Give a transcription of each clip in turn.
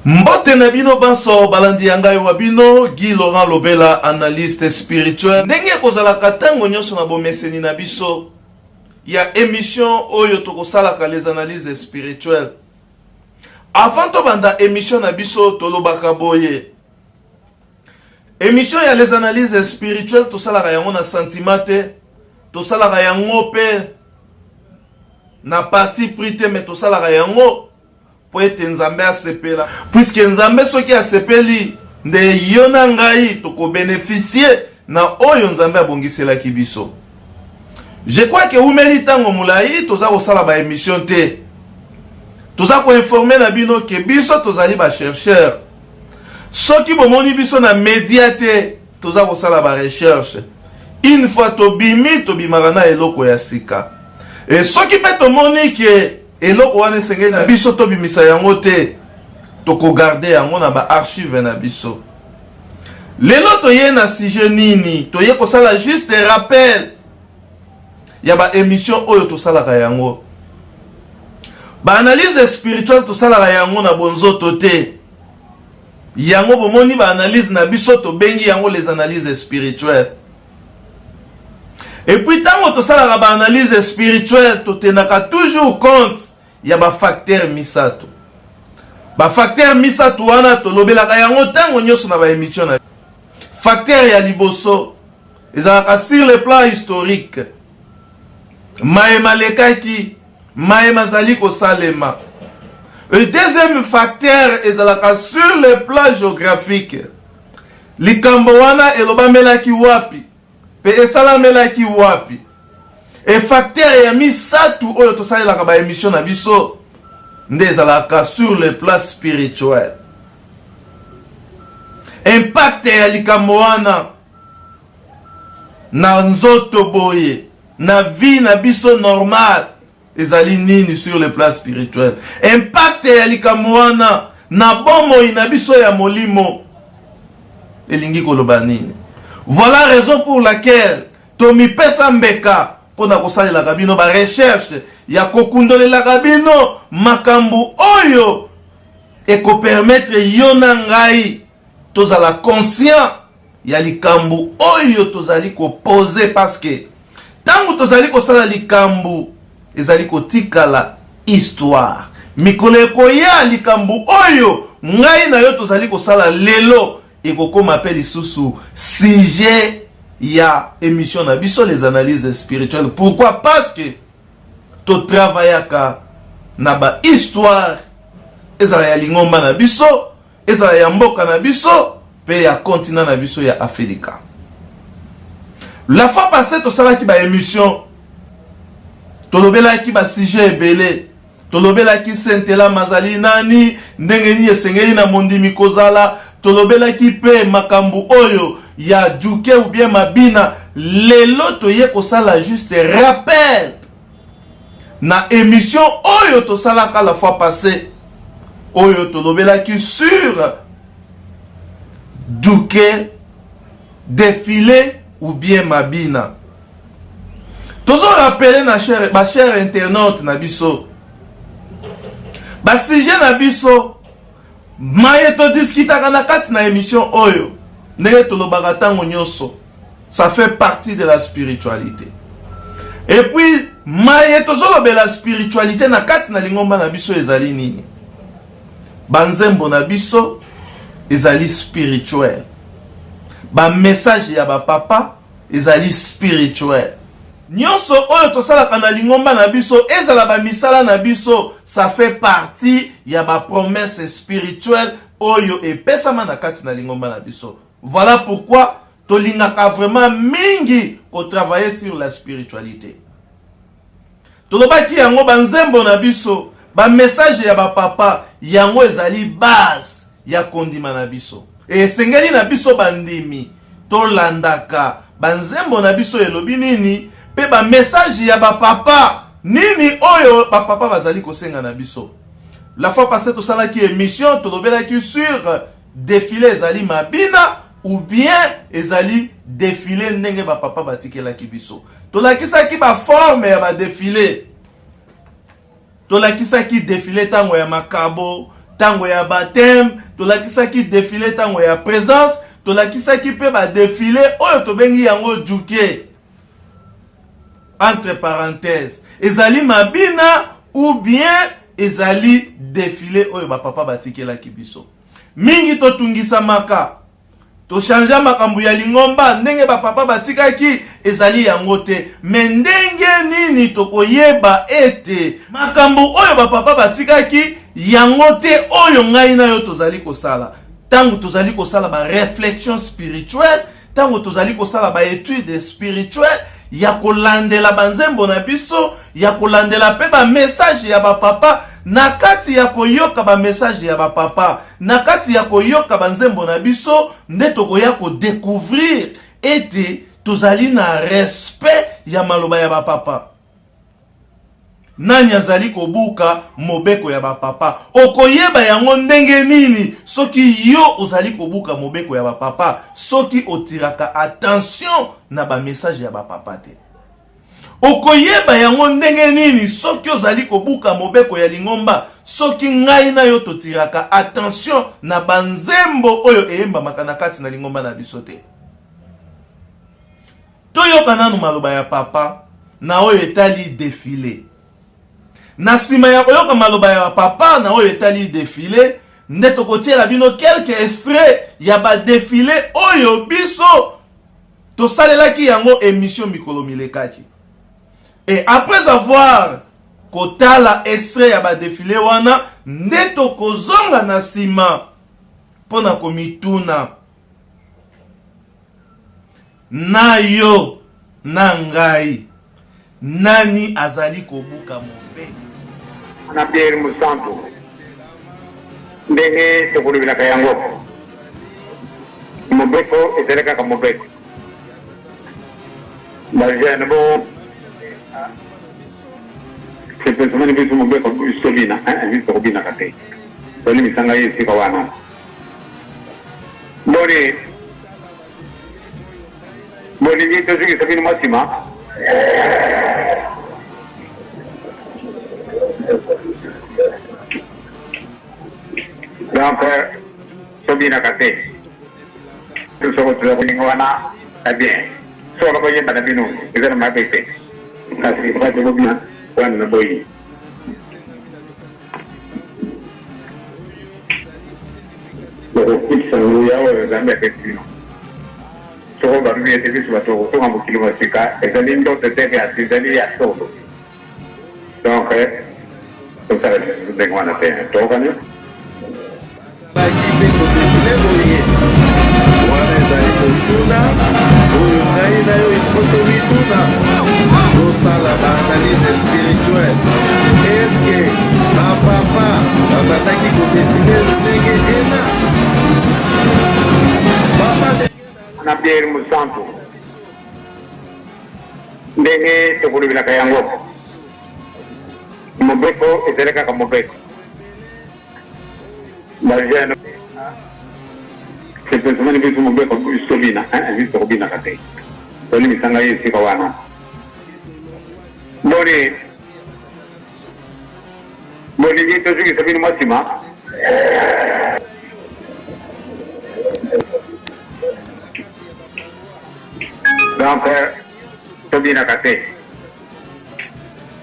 Mbote na bino banso balandi yangai wabino Guy Laurent Lobela, analyste spirituel. Ndenge kozala katango nyonso na bomeseni na biso ya émission oyo tokosalaka les analyses spirituelles. Avant to banda émission na biso tolobaka boye. Émission ya les analyses spirituelles tosalaka yango na sentimate, tosalaka yango pe na parti prité mais tosalaka yango po ete nzambe asepela, puisque nzambe soki asepeli nde yo na ngai toko bénéficier na oyo nzambe abongiselaki biso. Je crois que umeli tango mulai toza kosala ba émission te, toza ko informer na bino ke biso tozali ba chercheur. Soki bomoni biso na média te toza kosala ba recherche. Une fois tobimi tobimaka na eloko ya sika. Et soki pe tomoni ke eloko wana sengeli na biso tobimisa yango te, toko garder yango na ba archive na biso. Lelo toye na sujet nini, toye kosala juste rappel ya ba émission oyo tosalaka yango. Ba analyse spirituelle tosalaka yango na bonzoto te. Yango bomoni ba analyse na biso to bengi yango les analyses spirituelles. Et puis tango tosalaka ba analyse spirituelle totenaka toujours compte ya ba facteur misato. Ba facteur misato wana tolobelaka yango tango nyonso na ba émission na. Facteur ya liboso ezalaka sur le plan historique. Maema lekaki, maema zali kosalema. Le deuxième facteur ezalaka sur le plan géographique. Likambo wana elobamelaki wapi, pe esalamelaki wapi. Et facteur ya misatu oyo tosalelaka ba émission na biso nde ezalaka sur le plan spirituel. Impact ya likambo wana na nzoto boye, na vie na biso normal ezali nini sur le plan spirituel. Impact ya likambo wana na bomoi na biso ya molimo elingi koloba nini. Voilà raison pour laquelle tomi pesa mbeka pona kosalelaka bino ba recherche ya kokundolelaka bino makambo oyo eko permettre yo na ngai tozala conscient ya likambo oyo tozali ko poser, parce que tango tozali kosala likambo ezali kotikala histoire. Mikolo ekoya likambo oyo ngai na yo tozali kosala lelo ekokoma pe lisusu sujet ya émission na biso les analyses spirituelles. Pourquoi? Parce que to travaillaka na ba histoire ezala ya lingomba na biso, ezala ya mboka na biso, pe ya continent na biso ya Afrika. La fois passée tosalaki ba émission tolobelaki ba sujet ebele, tolobelaki Sentela mazali nani, ndenge ni esengeli na mondimi kozala, tolobelaki pe makambu oyo ya duke ou bien mabina. Lelo toye kosala juste rappel na émission oyo tosalaka la fois passée, oyo tolobelaki sur duke, défilé ou bien mabina. Tozo rappelé na cher internaute na biso, ba sujet na biso maye to discutaka na kati na émission oyo ndenge tolobaka tango nyonso, ça fait partie de la spiritualité. Et puis maye tozo lobela spiritualité na kati na lingomba na biso ezali nini. Banzembo na biso ezali spirituel, ba message ya ba papa ezali spirituel. Nyonso oyo tosalaka na lingomba na biso ezala ba misala na biso, ça fait partie ya ba promesse spirituelle oyo epesama na kati na lingomba na biso. Voilà pourquoi tolingaka vraiment mingi ko travailler sur la spiritualité. Tolobaki yango banzembo na biso, ba message ya ba papa yango ezali base ya kondima na biso. E sengeli na biso bandimi tolandaka banzembo na biso elobi nini, pe ba message ya ba papa nini oyo ba papa bazali kosenga na biso. La fois passée tosalaki émission tolobelaki sur défilé ezali mabina ou bien ezali défilé ndenge ba papa batikelaki biso. Tolakisaki ba forme ya ba défilé, tolakisaki défilé tango ya makabo, tango ya baptême, tolakisaki défilé tango ya présence, tolakisaki pe ba défilé oyo tobengi yango juke. Entre parenthèses, ezali mabina ou bien ezali défilé oyo ba papa batikelaki biso. Mingi totungisa maka, to change makambo ya lingomba ndenge ba papa batikaki ezali yango te. Mais ndenge nini tokoyeba ete makambo oyo ba papa batikaki yango te oyo ngai na yo tozali kosala. Tango tozali kosala ba réflexion spirituelle, tango tozali kosala ba étude spirituelle, ya kolandela banzembo na biso, ya kolandela pe ba message ya ba papa, na kati ya koyoka ba message ya ba papa, na kati ya koyoka banzembo na biso, nde tokoya ko découvrir ete tozali na respect ya maloba ya ba papa. Nani azali kobuka mobeko ya ba papa? Okoyeba yango ndenge nini soki yo ozali kobuka mobeko ya ba papa, soki otiraka attention na ba message ya ba papa te. Okoyeba yango ndenge nini soki ozali kobuka mobeko ya lingomba, soki ngai na yo totiraka attention na banzembo oyo eyemba makana kati na lingomba na biso te. Toyoka nanu maloba ya papa na oyo etali défilé. Na sima ya koyoka maloba ya papa na oyo etali défilé, nde tokotiela bino quelques extraits ya ba défilé oyo biso tosalelaki yango émission mikolo milekaki. Et après avoir kotala extrait ya ba défilé wana, nde tokozonga na sima pona komituna na yo na ngai nani azali kobuka mobeko na Pierre Musantu ndenge tokolobelaka yango mobeko ezalaka mobeko bazana bo c'est personnellement biso mobeko bisobina biso kobina kate toli misanga yesi kwa wana boni ngito sigi sabini masima donc sobina kate tout ce que tu as dit wana bien solo ko yenda binu ezana mabete kasi ba de bobina wana boyi ko kitsa yawo zambe petino so ba biye te biso bato to ngambo kilomètre ezali ndo te ya sizali ya solo donc tout ça de wana te to kanyo Tuna oyo ngai na yo ikoto mituna tosala ba analyse spirituelle. Est-ce que ba papa bazataki kodefine ndenge ena papa na Pierre Musantu ndenge tokolobelaka yango mobeko ezalaka mobeko bazana c'est personnellement biso mobeko bisobina biso kobina kate toli misanga yesi kwa wana boni ngito sigi sabini masima donc tobina kate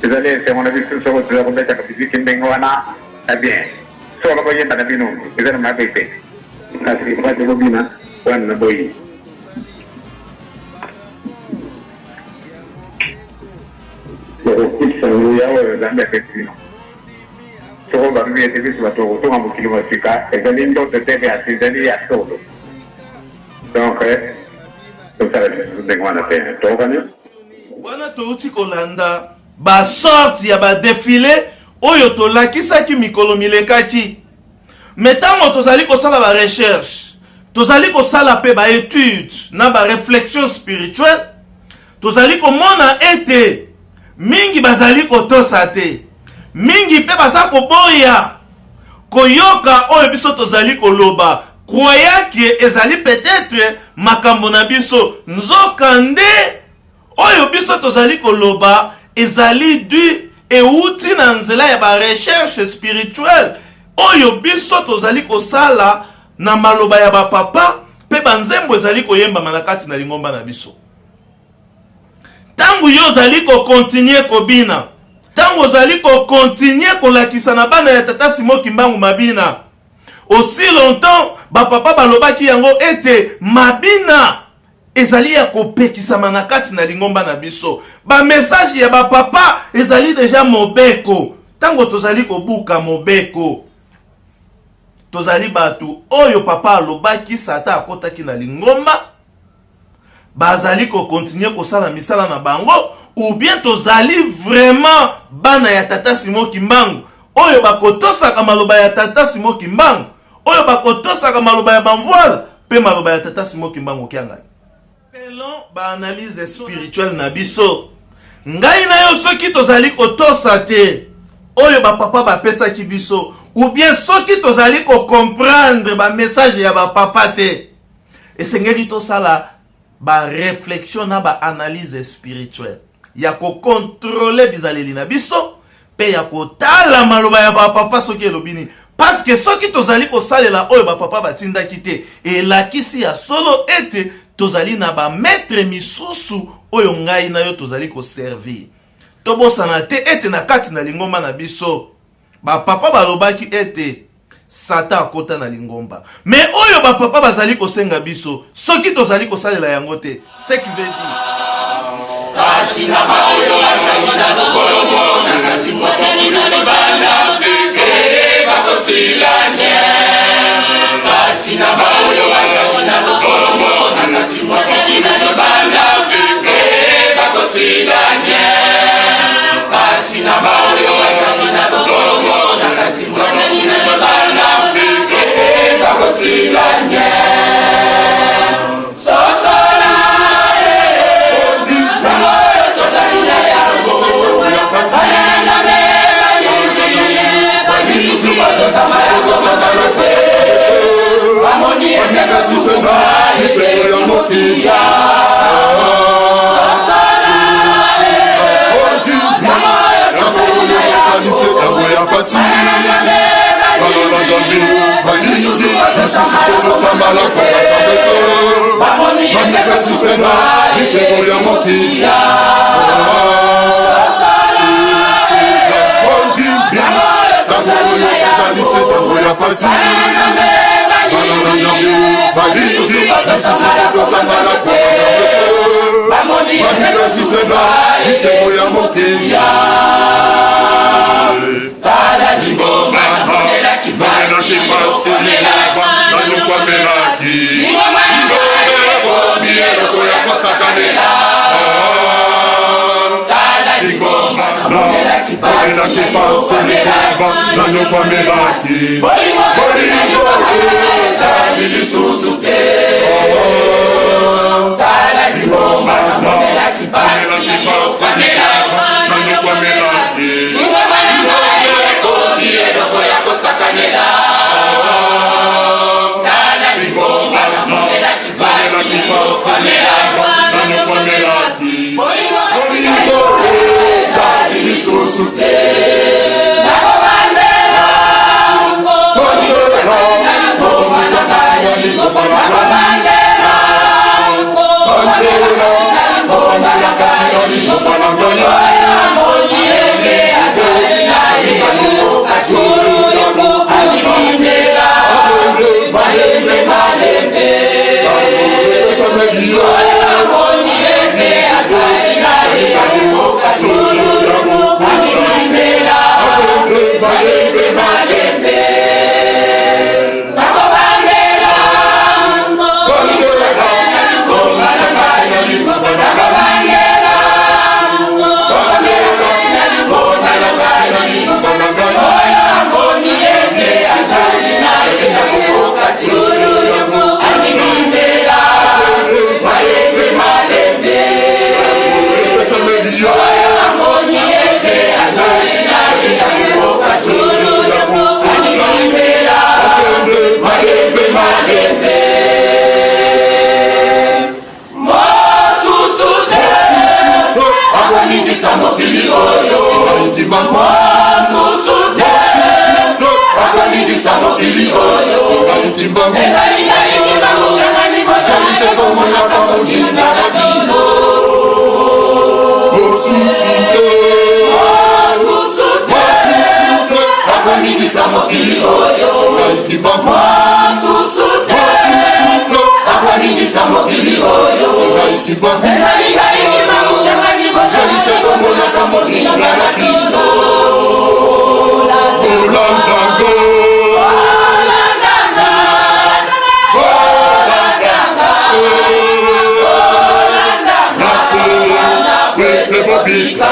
ezali c'est mon avis sur ce que vous avez fait ndenge wana bien solo ko yenda binu ezana mabete kasi ba de bobina wana boyi ko kitsa yawo zambe petino so ba biye te biso bato to ngambo kilomètre ezali ndo te ya sizali ya solo donc tout ça de wana te to kanyo wana touti kolanda ba sorte ya ba défilé oyo tolakisaki mikolo milekaki. Metango tozali kosala ba recherche, tozali kosala pe ba étude na ba réflexion spirituelle, tozali komona ete mingi bazali kotosa te, mingi pe baza koboya koyoka oyo biso tozali koloba, croyant que ezali peut-être makambo na biso, nzokande oyo biso tozali koloba ezali du euti na nzela ya ba recherche spirituelle oyo biso tozali kosala na maloba ya bapapa pe banzembo ezali koyembama na kati na lingomba na biso. Tangu yo zali ko continue kobina, tangu zali ko continue kolakisa na bana ya tata Simon Kimbangu mabina, aussi longtemps bapapa balobaki yango ete mabina ezali ya kopekisama na kati na lingomba na biso. Ba message ya bapapa ezali deja mobeko. Tango tozali kobuka mobeko, tozali batu oyo papa alobaki sata akotaki na lingomba, bazali ko continuer kosala misala na bango, ou bien tozali vraiment bana ya tata Simon Kimbangu oyo bakotosaka maloba ya tata Simon Kimbangu, oyo bakotosaka maloba ya bamvoile pe maloba ya tata Simon Kimbangu kiangani. Selon ba analyse spirituelle na biso, ngai na yo soki tozali kotosa te oyo ba papa ba pesa ki biso, ou bien soki tozali ko comprendre ba message ya ba papa te, esengeli to sala ba réflexion na ba analyse spirituelle ya ko contrôler bizaleli na biso pe ya ko tala maloba ya ba papa soki elobini, parce que soki tozali ko salela oyo ba papa batinda kite elakisi ya solo ete tozali na ba maître misusu oyo ngai na yo tozali ko servir. Tobosana te ete na kati na lingomba na biso ba papa balobaki ete sata akota na lingomba, mais oyo ba papa bazali kosenga biso soki tozali kosalela yango te, ce qui veut dire kasi na baoyo bazali na lokolo na kati mosusu na libanda bakosilanye, kasi na baoyo bazali na lokolo na kati mosusu na libanda bakosilanye, kasi na baoyo bazali na lokolo na kati mosusu na libanda bakosilanye. kibongo susuto akaningisa mokili oyo singai kibongo ezali kimamuka jalise komona kamokili ngana kilo olandango Bobika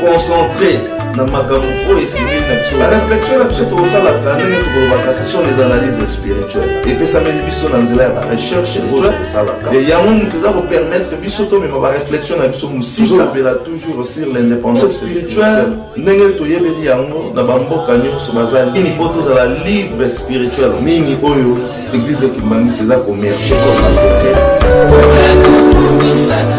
concentré dans ma gamme la réflexion est plutôt ça la canne ce sont les analyses spirituelles et puis ça met des bisous dans la recherche spirituelle et il y a un qui va permettre bisous mais ma réflexion est bisous musique appelle toujours sur l'indépendance spirituelle n'engel to yebeli yango na bamboka nyonso bazali ini poto za la libre spirituelle mingi oyo église qui m'a mis ça comme marché comme la